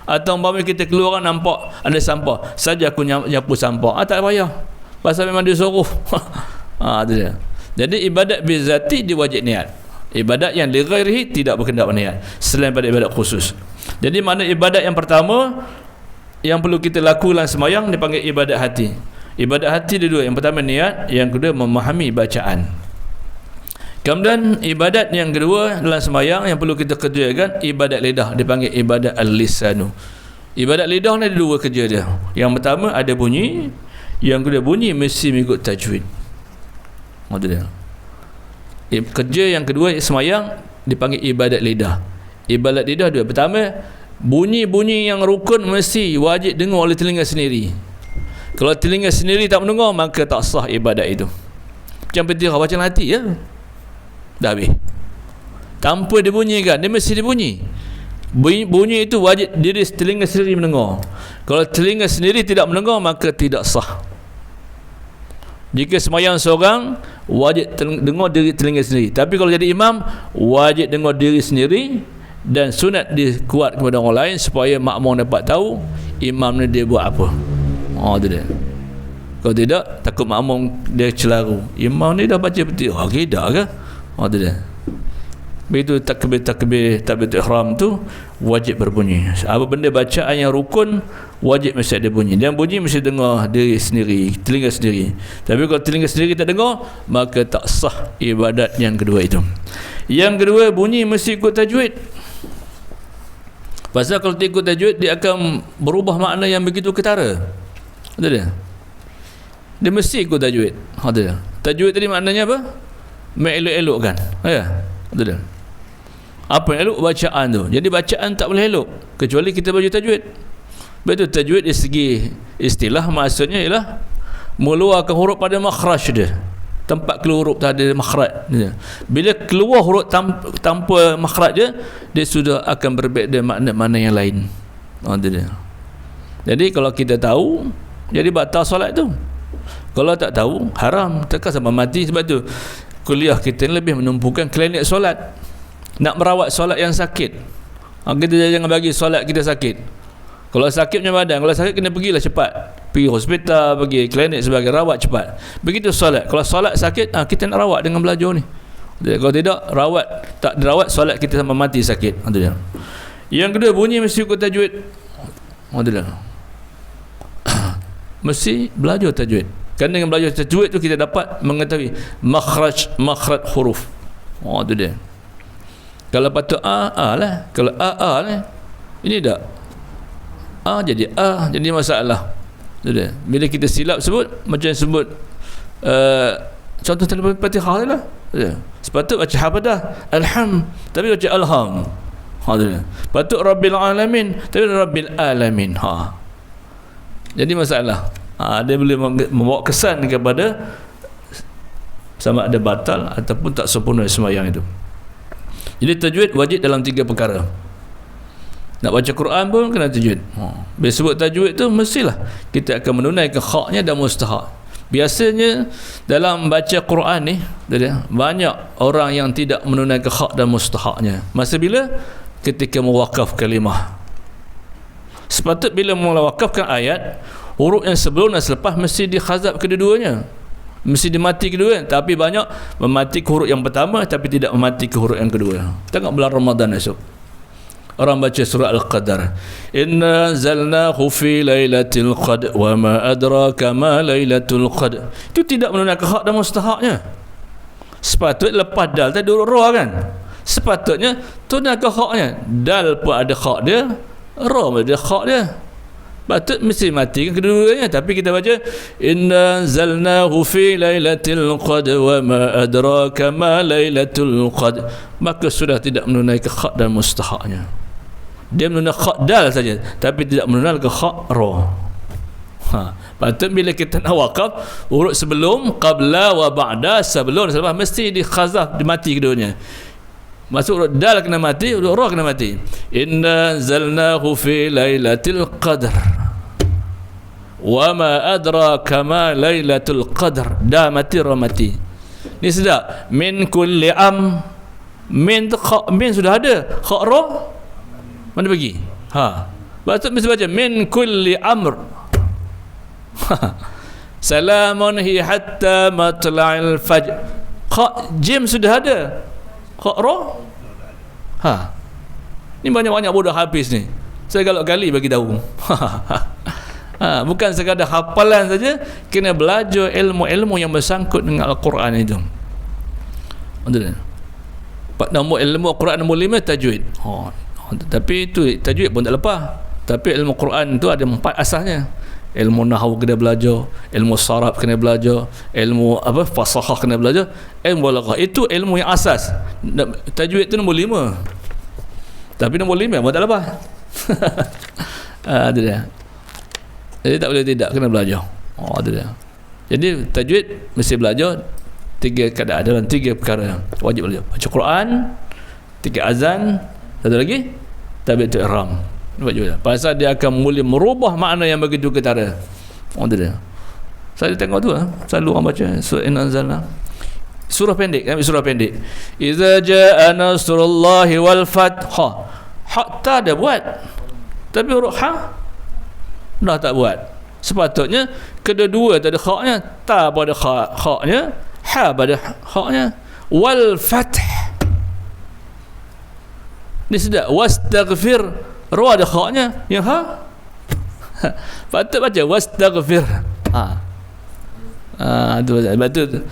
Atau umpama kita keluar nampak ada sampah, saja aku nyapu sampah, tak payah. Pasal memang disuruh. Itu dia. Jadi ibadat bizzati dia wajib niat. Ibadat yang li ghairihi tidak berkendak niat, selain pada ibadat khusus. Jadi mana ibadat yang pertama yang perlu kita lakukan semayang dipanggil ibadat hati. Ibadat hati ada 2. Yang pertama niat, yang kedua memahami bacaan. Kemudian ibadat yang kedua dalam semayang yang perlu kita kerjakan, ibadat lidah, dipanggil ibadat al-lisanu. Ibadat lidah ni ada 2 kerja dia. Yang pertama ada bunyi, yang kedua bunyi mesti mengikut tajwid. Itu dia. Kerja yang kedua semayang dipanggil ibadat lidah. Ibadat lidah 2. Pertama, bunyi-bunyi yang rukun mesti wajib dengar oleh telinga sendiri. Kalau telinga sendiri tak mendengar, maka tak sah ibadat itu. Macam Fatihah bacaan hati ya, dah habis. Tanpa dibunyikan, dia mesti dibunyi. Bunyi itu wajib diri telinga sendiri mendengar. Kalau telinga sendiri tidak mendengar, maka tidak sah. Jika semayang seorang, wajib dengar diri telinga sendiri. Tapi kalau jadi imam, wajib dengar diri sendiri dan sunat dikuat kepada orang lain supaya makmum dapat tahu imam ni dia buat apa. Tu dia. Kalau tidak, takut makmum dia celaru, imam ni dah baca betul, tidak ke? Tu dia. Begitu takbir ihram tu wajib berbunyi. Apa benda bacaan yang rukun wajib mesti ada bunyi. Dan bunyi mesti dengar diri sendiri, telinga sendiri. Tapi kalau telinga sendiri tak dengar, maka tak sah ibadat yang kedua itu. Yang kedua, bunyi mesti ikut tajwid. Pasal kalau tak ikut tajwid, dia akan berubah makna yang begitu ketara. Betul dia? Dia mesti ikut tajwid. Betul dia? Tajwid tadi maknanya apa? Mengelok-elokkan. Ya. Betul dia? Apa yang elok? Bacaan tu. Jadi bacaan tak boleh elok kecuali kita baca tajwid. Betul, tajwid dari segi istilah maksudnya ialah mengeluarkan huruf pada makhraj dia. Tempat keluar huruf tak ada makhraj. Bila keluar huruf tanpa makhraj dia sudah akan berbeza makna-makna yang lain. Dia. Jadi kalau kita tahu, jadi batal solat tu. Kalau tak tahu, haram. Tekan sampai mati. Sebab tu kuliah kita lebih menumpukan klinik solat. Nak merawat solat yang sakit. Kita jangan bagi solat kita sakit. Kalau sakit punya badan, kalau sakit kena pergilah cepat. Pergi hospital, pergi klinik sebagai rawat cepat. Begitu solat. Kalau solat sakit, kita nak rawat dengan belajar ni. Kalau tidak, tak dirawat, solat kita sampai mati sakit. Yang kedua, bunyi mesti ikut tajwid. Mesti belajar tajwid. Kerana dengan belajar tajwid tu kita dapat mengetahui makhraj huruf. Itu dia. Kalau patut a lah, kalau a lah, ini tak jadi jadi masalah. Jadi bila kita silap sebut macam sebut contoh dalam Fatihah lah. Sepatut baca habadah alham tapi baca alham. Patut rabbil alamin tapi rabbil alamin. Jadi masalah. Dia boleh membawa kesan kepada sama ada batal ataupun tak sempurna sembahyang itu. Jadi tajwid wajib dalam 3 perkara. Nak baca Quran pun kena tajwid. Bila sebut tajwid tu mestilah kita akan menunaikan haknya dan mustahak. Biasanya dalam baca Quran ni banyak orang yang tidak menunaikan hak dan mustahaknya. Masa bila? Ketika mewakaf kalimah. Sepatut bila mewakafkan ayat, huruf yang sebelum dan selepas mesti dikhazab kedua-duanya. Mesti dimati kedua, tapi banyak memati ke huruf yang pertama tapi tidak memati ke huruf yang kedua. Tengok bulan Ramadan esok, orang baca surah Al-Qadar, inna zalnahu fi lailatul qadr wa ma adraka ma lailatul qadr. Itu tidak menunaikan hak dan mustahaknya. Sepatutnya lepas dal tadi huruf ra kan, sepatutnya tunaikan haknya. Dal pun ada hak dia, ra pun ada hak dia. Patut mesti mati kan kedua-duanya. Tapi kita baca inna zalnahu fi lailatul qadr wa ma adraka ma lailatul qadr, maka sudah tidak menunaikan hak dan mustahaknya. Dia menunaikan hak dal saja tapi tidak menunaikan hak ra. Patut bila kita nak wakaf, huruf sebelum, qabla wa ba'da, sebelum selepas mesti dikhazaf, dimati keduanya. Masuk huruf dal kena mati, huruf ra kena mati. Inna zalnahu fi lailatul qadr wa ma adraka ma lailatul qadr. Dah mati, ra mati. Ni sedap. Min kulli min sudah ada. Kha ra mana bagi? Patut mesti baca min kulli amr. Salamun hi hatta matla'il fajr. Kha jim sudah ada. Ra? Ni banyak-banyak bodoh habis ni. Saya galak-gali bagi tahu. Bukan sekadar hafalan saja, kena belajar ilmu-ilmu yang bersangkut dengan Al-Quran itu. Nombor ilmu Al-Quran nombor 5 tajwid. Tapi itu tajwid pun tak lepas. Tapi ilmu Quran itu ada 4 asasnya. Ilmu nahwu kena belajar, ilmu saraf kena belajar, ilmu fasahah kena belajar, ilmu balaghah. Itu ilmu yang asas. Tajwid itu nombor 5. Tapi nombor 5 pun tak lepas. Itu dia. Jadi tak boleh tidak kena belajar. Itu dia. Jadi tajwid mesti belajar 3 keadaan, dalam 3 perkara wajib belajar. Baca Quran, 3 azan, satu lagi takbiratul ihram. Pasal dia akan mula merubah makna yang begitu ketara. Itu dia. Saya tengok tu selalu orang baca surah An-Nazalna. Surah pendek, ambil surah pendek. Iza jaa nasrullahi wal fath. hak ta dia buat, tapi huruf ha dah tak buat. Sepatutnya kedua-dua tak ada haknya, ta pada haknya, ha pada haknya. Wal fath ni sedap. Wastaghfir, ra ada haknya, yang ha patut baca wastaghfir. Betul.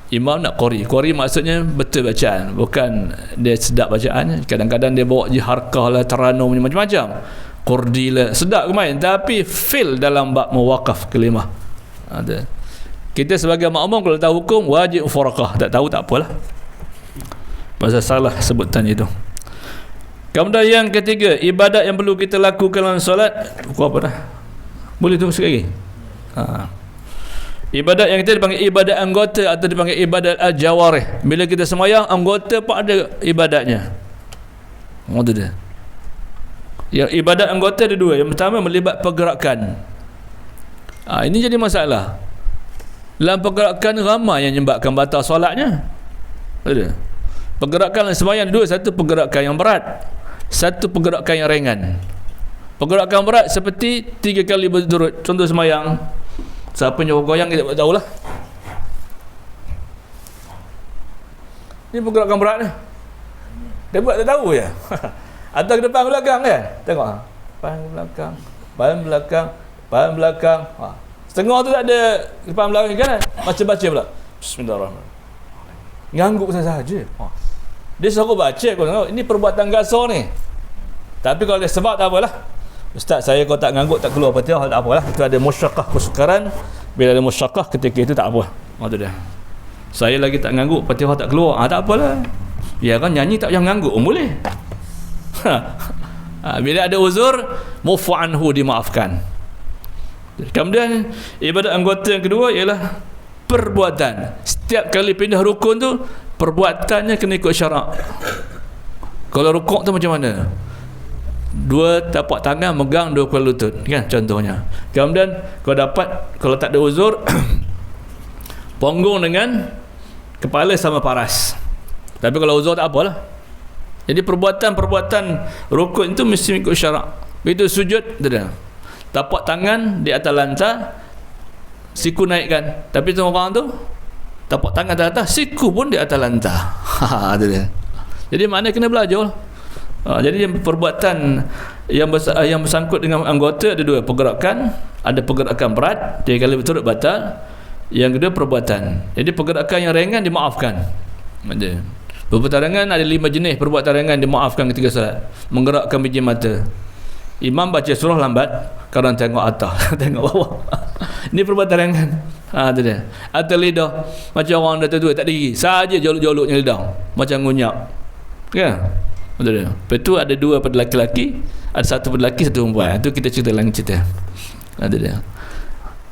Imam nak qori maksudnya betul bacaan, bukan dia sedap bacaan. Kadang-kadang dia bawa je harkah lah, taranum macam-macam, qurdi lah, sedap kemain, tapi fail dalam bab mewaqaf kalimah. Ada. Kita sebagai makmum kalau tahu hukum wajib mufaraqah, tak tahu tak apalah, pasal salah sebutan itu. Kemudian yang ketiga, ibadat yang perlu kita lakukan dalam solat. Apa dah? Boleh tunggu sekali lagi? Ibadat yang kita dipanggil ibadat anggota atau dipanggil ibadat al-jawarih. Bila kita semayang, anggota pun ada ibadatnya. Itu dia. Yang ibadat anggota ada dua. Yang pertama melibat pergerakan. Ini jadi masalah. Dalam pergerakan ramai yang menyebabkan batal solatnya. Ada. Pergerakan semayang dua, satu pergerakan yang berat, satu pergerakan yang ringan. Pergerakan berat seperti 3 kali berturut. Contoh semayang, siapa yang goyang kita tak tahulah. Ini pergerakan berat ni. Dia buat tak tahu je. Atau ke depan belakang kan? Tengok. Depan belakang, depan belakang, depan belakang. Setengah tu tak ada depan belakang kan? Baca-baca pula. Bismillahirrahmanirrahim. Ngangguk saja. Dia suruh baca, kau tengok. Ini perbuatan gasar ni. Tapi kalau dia sebab tak apalah. Ustaz, saya kalau tak ngangguk, tak keluar Fatihah, tak apalah. Itu ada musyaqqah kesukaran. Bila ada musyaqqah, ketika itu tak apa. Itu dia. Saya lagi tak ngangguk, Fatihah tak keluar. Tak apalah. Ya kan, nyanyi tak payah ngangguk. Boleh. Bila ada uzur, mufu anhu, dimaafkan. Kemudian, ibadat anggota yang kedua ialah perbuatan. Setiap kali pindah rukun tu, perbuatannya kena ikut syarak. Kalau rukuk tu macam mana? 2 tapak tangan megang 2 kepala lutut kan, contohnya. Kemudian kalau tak ada uzur, punggung dengan kepala sama paras. Tapi kalau uzur tak apalah. Jadi perbuatan-perbuatan rukun itu mesti ikut syarak. Begitu sujud, dah. Tapak tangan di atas lantai, siku naikkan. Tapi tu orang tu tapak tangan di atas, siku pun di atas lantai. Itu dia. Jadi mana kena belajar. Jadi perbuatan yang bersangkut dengan anggota ada dua. Pergerakan, ada pergerakan berat, 3 kali berturut batal. Yang kedua perbuatan. Jadi pergerakan yang ringan dimaafkan. Perbuatan ringan ada 5 jenis. Perbuatan ringan dimaafkan ketika salat. Menggerakkan biji mata. Imam baca surah lambat kerana tengok atas, tengok bawah. Ini perbuatan ringan. Itu dia. Atau lidah, macam orang dah tua tak ada gigi, saja jolok-joloknya lidah, macam ngunyak. Kan? Betul dia. Lepas tu ada 2 pada laki-laki, ada 1 pada lelaki, 1 perempuan. Itu kita cerita lain cerita. Itu dia.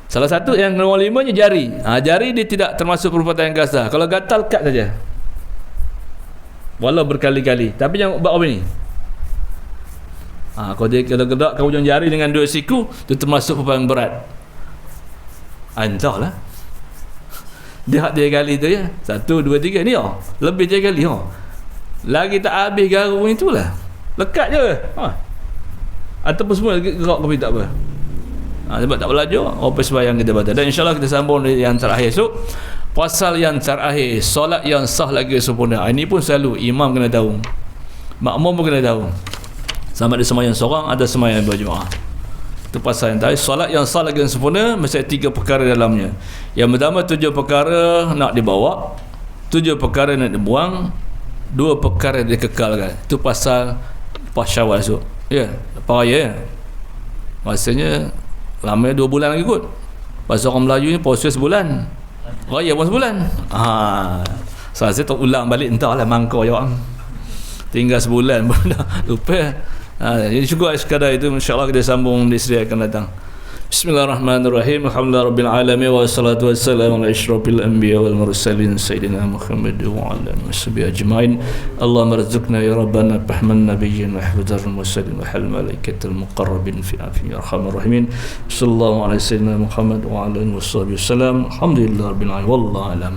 Salah satu yang nombor 5 nya jari. Jari dia tidak termasuk perbuatan yang kasar. Kalau gatal, cut saja. Walau berkali-kali. Tapi jangan buat apa ni? Kalau dia gerak ke ujung jari dengan 2 siku, itu termasuk perbuatan berat. Entahlah. Dia 3 kali tu ya. 1, 2, 3 ni lebih 3 kali lagi tak habis garu itulah. Lekat je. Ataupun semua gerak kopi tak apa. Sebab tak belajar, apa sembahyang kita batal. Dan insya-Allah kita sambung yang terakhir esok. Pasal yang terakhir, solat yang sah lagi sempurna. Ini pun selalu imam kena tahu, makmum pun kena tahu. Sama ada sembahyang seorang atau sembahyang berjemaah. Itu pasal yang terakhir. Solat yang sah lagi sempurna mesti 3 perkara dalamnya. Yang pertama 7 perkara nak dibawa, 7 perkara nak dibuang, 2 perkara dikekalkan. Itu pasal pas Syawal esok. Ya, lepas raya ya. Maksudnya lama 2 bulan lagi kot. Pasal orang Melayu ni puasa sebulan, raya pun sebulan. Saya tak ulang balik, entahlah mangkau awak. Tinggal sebulan pun dah lupa. Jadi cukup sekadar itu. InsyaAllah kita sambung di seri akan datang. Bismillahirrahmanirrahim. Alhamdulillahirabbil alamin wassalatu wassalamu ala asyrafil anbiya wal mursalin sayyidina Muhammad wa ala alihi washabihi ajmain. Allahumma rzuqna ya rabbana fahman nabiyyin wa hifdzar mursalin wa hal malaikatil muqarrabin fi afi arhamar rahimin. Sallallahu alaihi sayyidina Muhammad wa ala alihi washabihi wasallam. Alhamdulillahirabbil alamin wallahu alam.